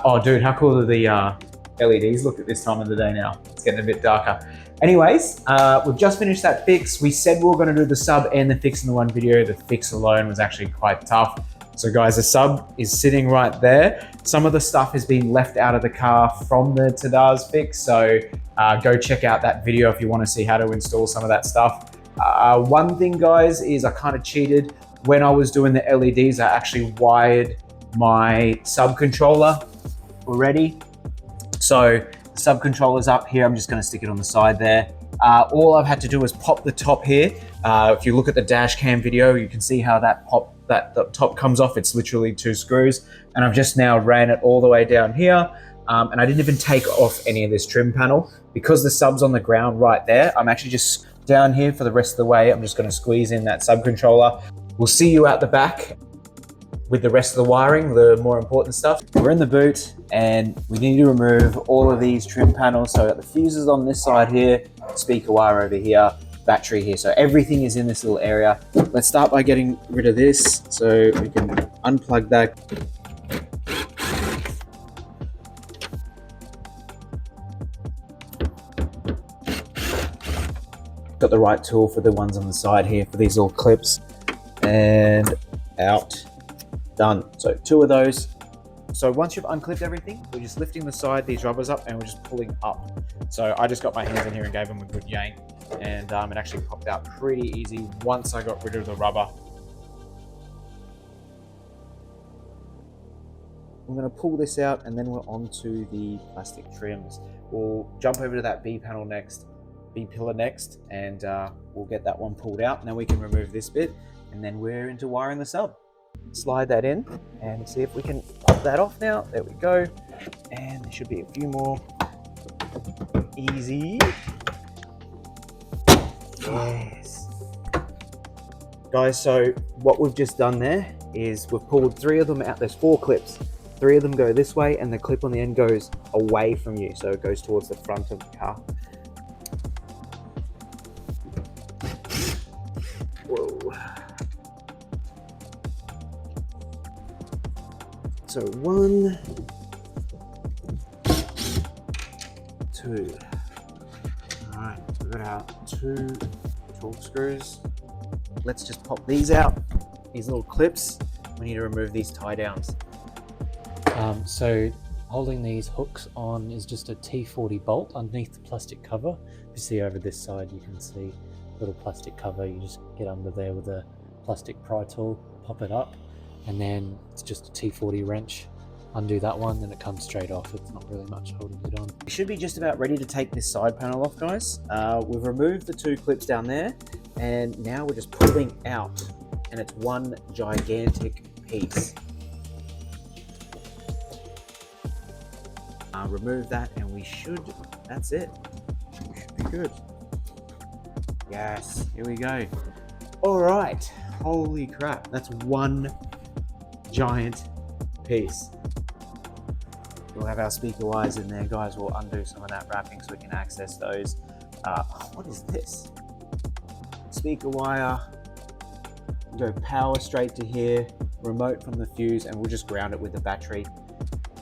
Oh, dude, how cool are the LEDs look at this time of the day now? It's getting a bit darker. Anyways, we've just finished that fix. We said we were going to do the sub and the fix in the one video. The fix alone was actually quite tough. So guys, the sub is sitting right there. Some of the stuff has been left out of the car from the Tadda's fix. So go check out that video if you want to see how to install some of that stuff. One thing, guys, is I kind of cheated. When I was doing the LEDs, I actually wired my sub controller already. So the sub controller's up here. I'm just going to stick it on the side there. All I've had to do is pop the top here. If you look at the dash cam video, you can see how the top comes off. It's literally 2 screws. And I've just now ran it all the way down here. And I didn't even take off any of this trim panel. Because the sub's on the ground right there, I'm actually just down here for the rest of the way. I'm just going to squeeze in that sub controller. We'll see you out the back with the rest of the wiring, the more important stuff. We're in the boot and we need to remove all of these trim panels. So the fuses on this side here, speaker wire over here, battery here. So everything is in this little area. Let's start by getting rid of this so we can unplug that. Got the right tool for the ones on the side here for these little clips, and out. Done. So 2 of those. So once you've unclipped everything, we're just lifting the side, these rubbers up, and we're just pulling up. So I just got my hands in here and gave them a good yank, and it actually popped out pretty easy once I got rid of the rubber. I'm going to pull this out, and then we're on to the plastic trims. We'll jump over to that B panel next, B pillar next, and we'll get that one pulled out, and then we can remove this bit, and then we're into wiring the sub. Slide that in and see if we can pop that off now. There we go. And there should be a few more. Easy. Yes. Guys, so what we've just done there is we've pulled 3 of them out. There's 4 clips. 3 of them go this way and the clip on the end goes away from you. So it goes towards the front of the car. Whoa. So 1, 2. All right, we've got our 2 torque screws. Let's just pop these out, these little clips. We need to remove these tie downs. So holding these hooks on is just a T40 bolt underneath the plastic cover. If you see over this side, you can see a little plastic cover. You just get under there with a plastic pry tool, pop it up, and then it's just a T40 wrench. Undo that one, then it comes straight off. It's not really much holding it on. We should be just about ready to take this side panel off, guys. We've removed the 2 clips down there, and now we're just pulling out, and it's one gigantic piece. Remove that, and we should, that's it. We should be good. Yes, here we go. All right, holy crap. That's one giant piece. We'll have our speaker wires in there, guys. We'll undo some of that wrapping so we can access those. What is this? Speaker wire. Go power straight to here, remote from the fuse, and we'll just ground it with the battery.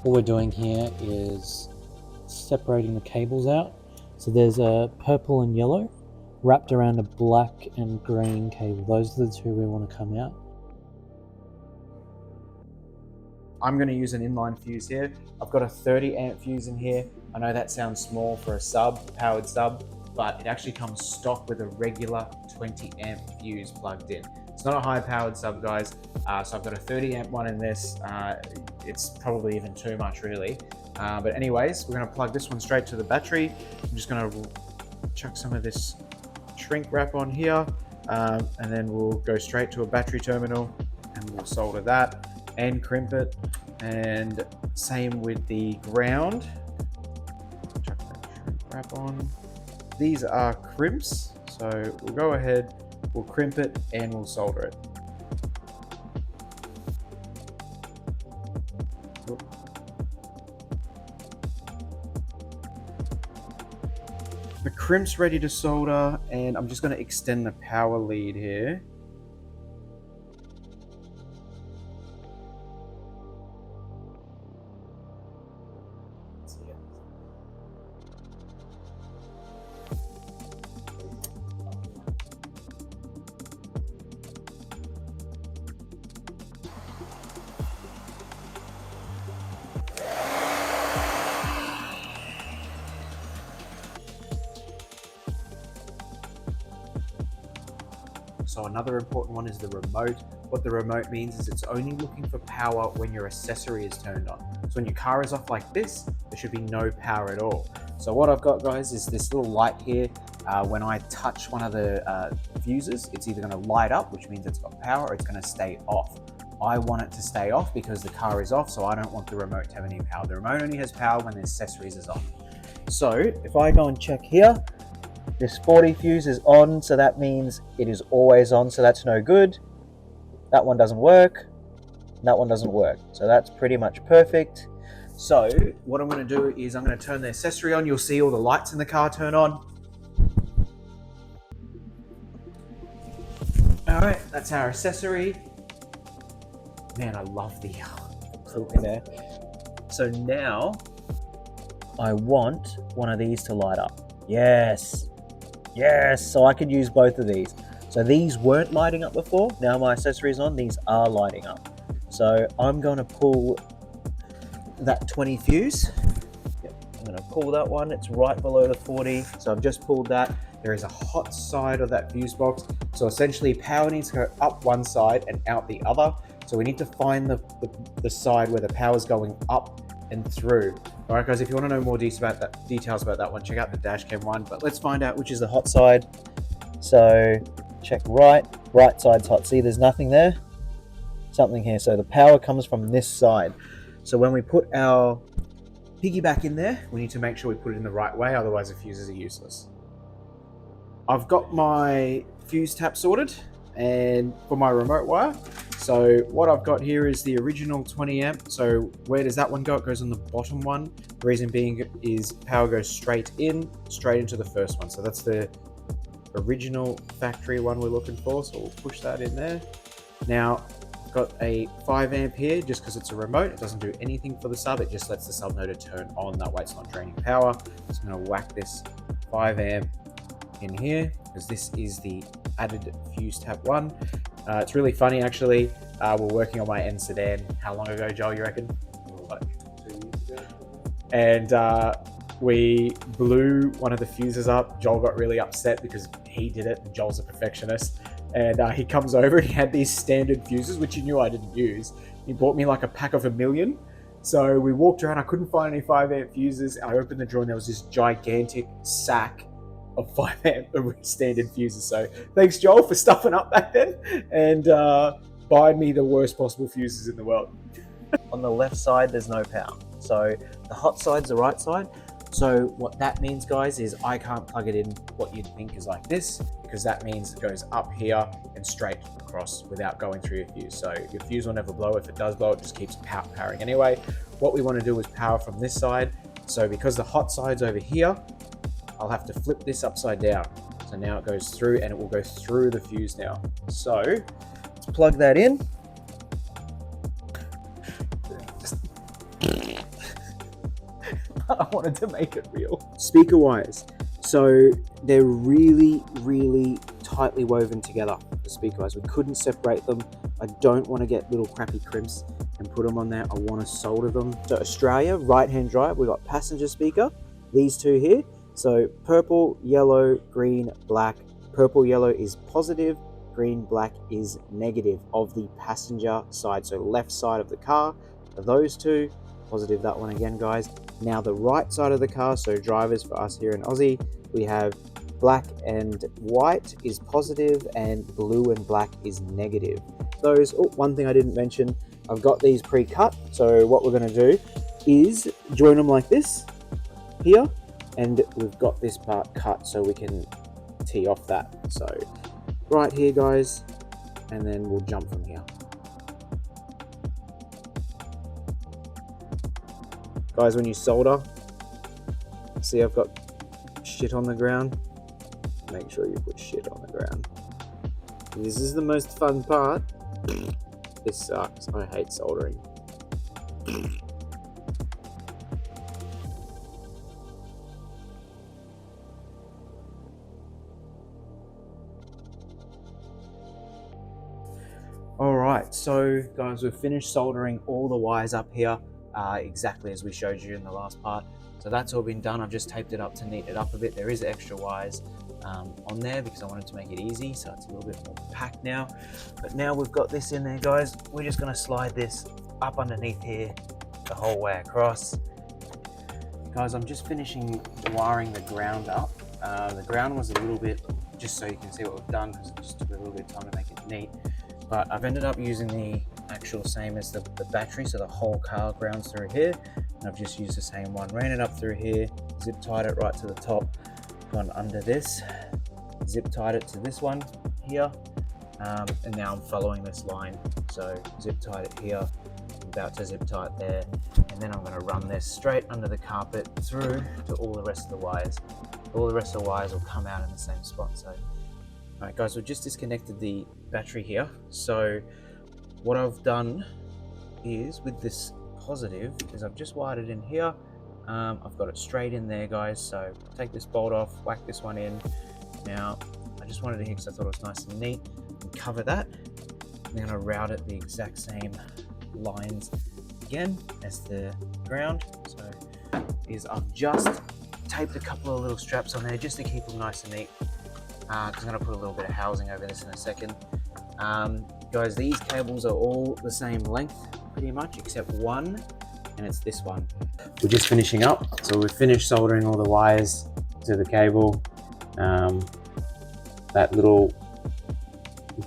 All we're doing here is separating the cables out. So there's a purple and yellow wrapped around a black and green cable. Those are the 2 we want to come out. I'm going to use an inline fuse here. I've got a 30 amp fuse in here. I know that sounds small for a sub, powered sub, but it actually comes stock with a regular 20 amp fuse plugged in. It's not a high powered sub, guys. So I've got a 30 amp one in this. It's probably even too much, really. But anyways, we're going to plug this one straight to the battery. I'm just going to chuck some of this shrink wrap on here, and then we'll go straight to a battery terminal, and we'll solder that and crimp it, and same with the ground. Chuck that shrink wrap on. These are crimps, so we'll go ahead, we'll crimp it, and we'll solder it. The crimp's ready to solder, and I'm just going to extend the power lead here. So another important one is the remote. What the remote means is it's only looking for power when your accessory is turned on. So when your car is off like this, there should be no power at all. So what I've got, guys, is this little light here. When I touch one of the fuses, it's either going to light up, which means it's got power, or it's going to stay off. I want it to stay off because the car is off, so I don't want the remote to have any power. The remote only has power when the accessories is on. So if I go and check here, this 40 fuse is on, so that means it is always on, so that's no good. That one doesn't work. That one doesn't work. So that's pretty much perfect. So what I'm going to do is I'm going to turn the accessory on. You'll see all the lights in the car turn on. All right, that's our accessory. Man, I love the clip in there. So now I want one of these to light up. Yes. Yes, so I could use both of these. So these weren't lighting up before. Now my accessory's on, these are lighting up. So I'm going to pull that 20 fuse. Yep, I'm going to pull that one. It's right below the 40. So I've just pulled that. There is a hot side of that fuse box. So essentially power needs to go up one side and out the other. So we need to find the side where the power is going up and through. All right, guys, if you want to know more details about that one, check out the dashcam one. But let's find out which is the hot side. So check right side's hot. See, there's nothing there, something here. So the power comes from this side. So when we put our piggy back in there, we need to make sure we put it in the right way, otherwise the fuses are useless. I've got my fuse tap sorted and for my remote wire. So what I've got here is the original 20 amp. So where does that one go? It goes on the bottom one. The reason being is power goes straight into the first one. So that's the original factory one we're looking for. So we'll push that in there. Now I've got a 5 amp here just because it's a remote. It doesn't do anything for the sub. It just lets the sub motor turn on. That way it's not draining power. So I'm going to whack this 5 amp in here because this is the added fuse tap one. It's really funny actually. We're working on my N sedan. How long ago, Joel, you reckon? Like 2 years ago. And we blew one of the fuses up. Joel got really upset because he did it and Joel's a perfectionist. And he comes over and he had these standard fuses, which he knew I didn't use. He bought me like a pack of 1,000,000. So we walked around, I couldn't find any 5 amp fuses. I opened the drawer and there was this gigantic sack of 5 amp standard fuses. So thanks, Joel, for stuffing up back then and buying me the worst possible fuses in the world. On the left side, there's no power. So the hot side's the right side. So what that means, guys, is I can't plug it in what you'd think is like this, because that means it goes up here and straight across without going through your fuse. So your fuse will never blow. If it does blow, it just keeps powering anyway. What we want to do is power from this side. So because the hot side's over here, I'll have to flip this upside down. So now it goes through and it will go through the fuse now. So let's plug that in. I wanted to make it real. Speaker wires. So they're really, really tightly woven together, the speaker wires. We couldn't separate them. I don't want to get little crappy crimps and put them on there. I want to solder them. So Australia, right-hand drive, we've got passenger speaker, these two here. So purple, yellow, green, black. Purple, yellow is positive, green, black is negative of the passenger side. So left side of the car, those two, positive that one again, guys. Now the right side of the car, so drivers for us here in Aussie, we have black and white is positive and blue and black is negative. Those, oh, one thing I didn't mention, I've got these pre-cut. So what we're going to do is join them like this here. And we've got this part cut so we can tee off that. So right here, guys, and then we'll jump from here. Guys, when you solder, see I've got shit on the ground. Make sure you put shit on the ground. This is the most fun part. This sucks. I hate soldering. Alright, so guys, we've finished soldering all the wires up here exactly as we showed you in the last part. So that's all been done. I've just taped it up to neat it up a bit. There is extra wires on there because I wanted to make it easy, so it's a little bit more packed now. But now we've got this in there, guys, we're just going to slide this up underneath here the whole way across. Guys, I'm just finishing wiring the ground up. The ground was a little bit, just so you can see what we've done, because it just took a little bit of time to make it neat. But I've ended up using the actual same as the battery, so the whole car grounds through here. And I've just used the same one, ran it up through here, zip tied it right to the top, gone under this, zip tied it to this one here, and now I'm following this line. So zip tied it here, about to zip tie it there, and then I'm going to run this straight under the carpet through to all the rest of the wires. All the rest of the wires will come out in the same spot. So, alright guys, we've just disconnected the battery here. So what I've done is, with this positive, is I've just wired it in here. I've got it straight in there, guys. So take this bolt off, whack this one in. Now, I just wanted to hit because I thought it was nice and neat, and cover that. I'm going to route it the exact same lines again as the ground. So is I've just taped a couple of little straps on there just to keep them nice and neat. I'm going to put a little bit of housing over this in a second. Guys, these cables are all the same length pretty much, except one, and it's this one. We're just finishing up, so we've finished soldering all the wires to the cable. That little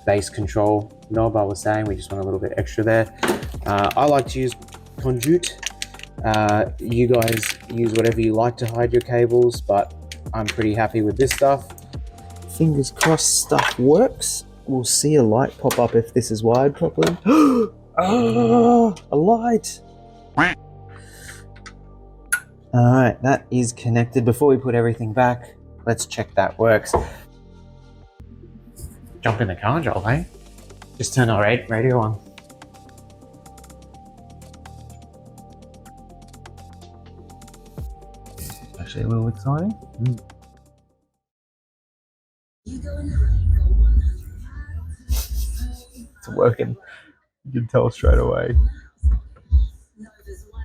base control knob I was saying, we just want a little bit extra there. I like to use conduit. You guys use whatever you like to hide your cables, but I'm pretty happy with this stuff. Fingers crossed stuff works. We'll see a light pop up if this is wired properly. Ah, a light! Alright, that is connected. Before we put everything back, let's check that works. Jump in the car, Joel, eh? Just turn our radio on. Actually a little exciting. It's working. You can tell straight away.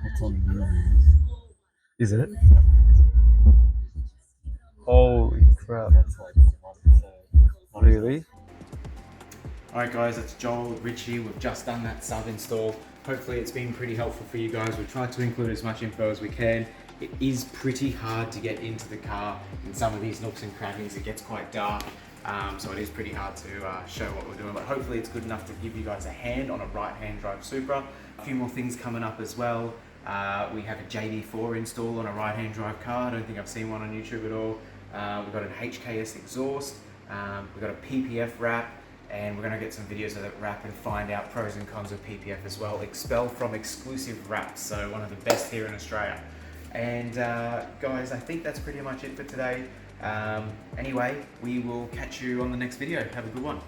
It's on Is it? Holy crap. that's like 1/3. Really? Alright guys, it's Joel, Richie. We've just done that sub install. Hopefully it's been pretty helpful for you guys. We've tried to include as much info as we can. It is pretty hard to get into the car in some of these nooks and crannies. It gets quite dark. So it is pretty hard to show what we're doing, but hopefully it's good enough to give you guys a hand on a right-hand drive Supra. A few more things coming up as well. We have a JD4 install on a right-hand drive car. I don't think I've seen one on YouTube at all. We've got an HKS exhaust. We've got a PPF wrap, and we're going to get some videos of that wrap and find out pros and cons of PPF as well. Expel from Exclusive Wraps, so one of the best here in Australia. And guys, I think that's pretty much it for today. Anyway, we will catch you on the next video. Have a good one.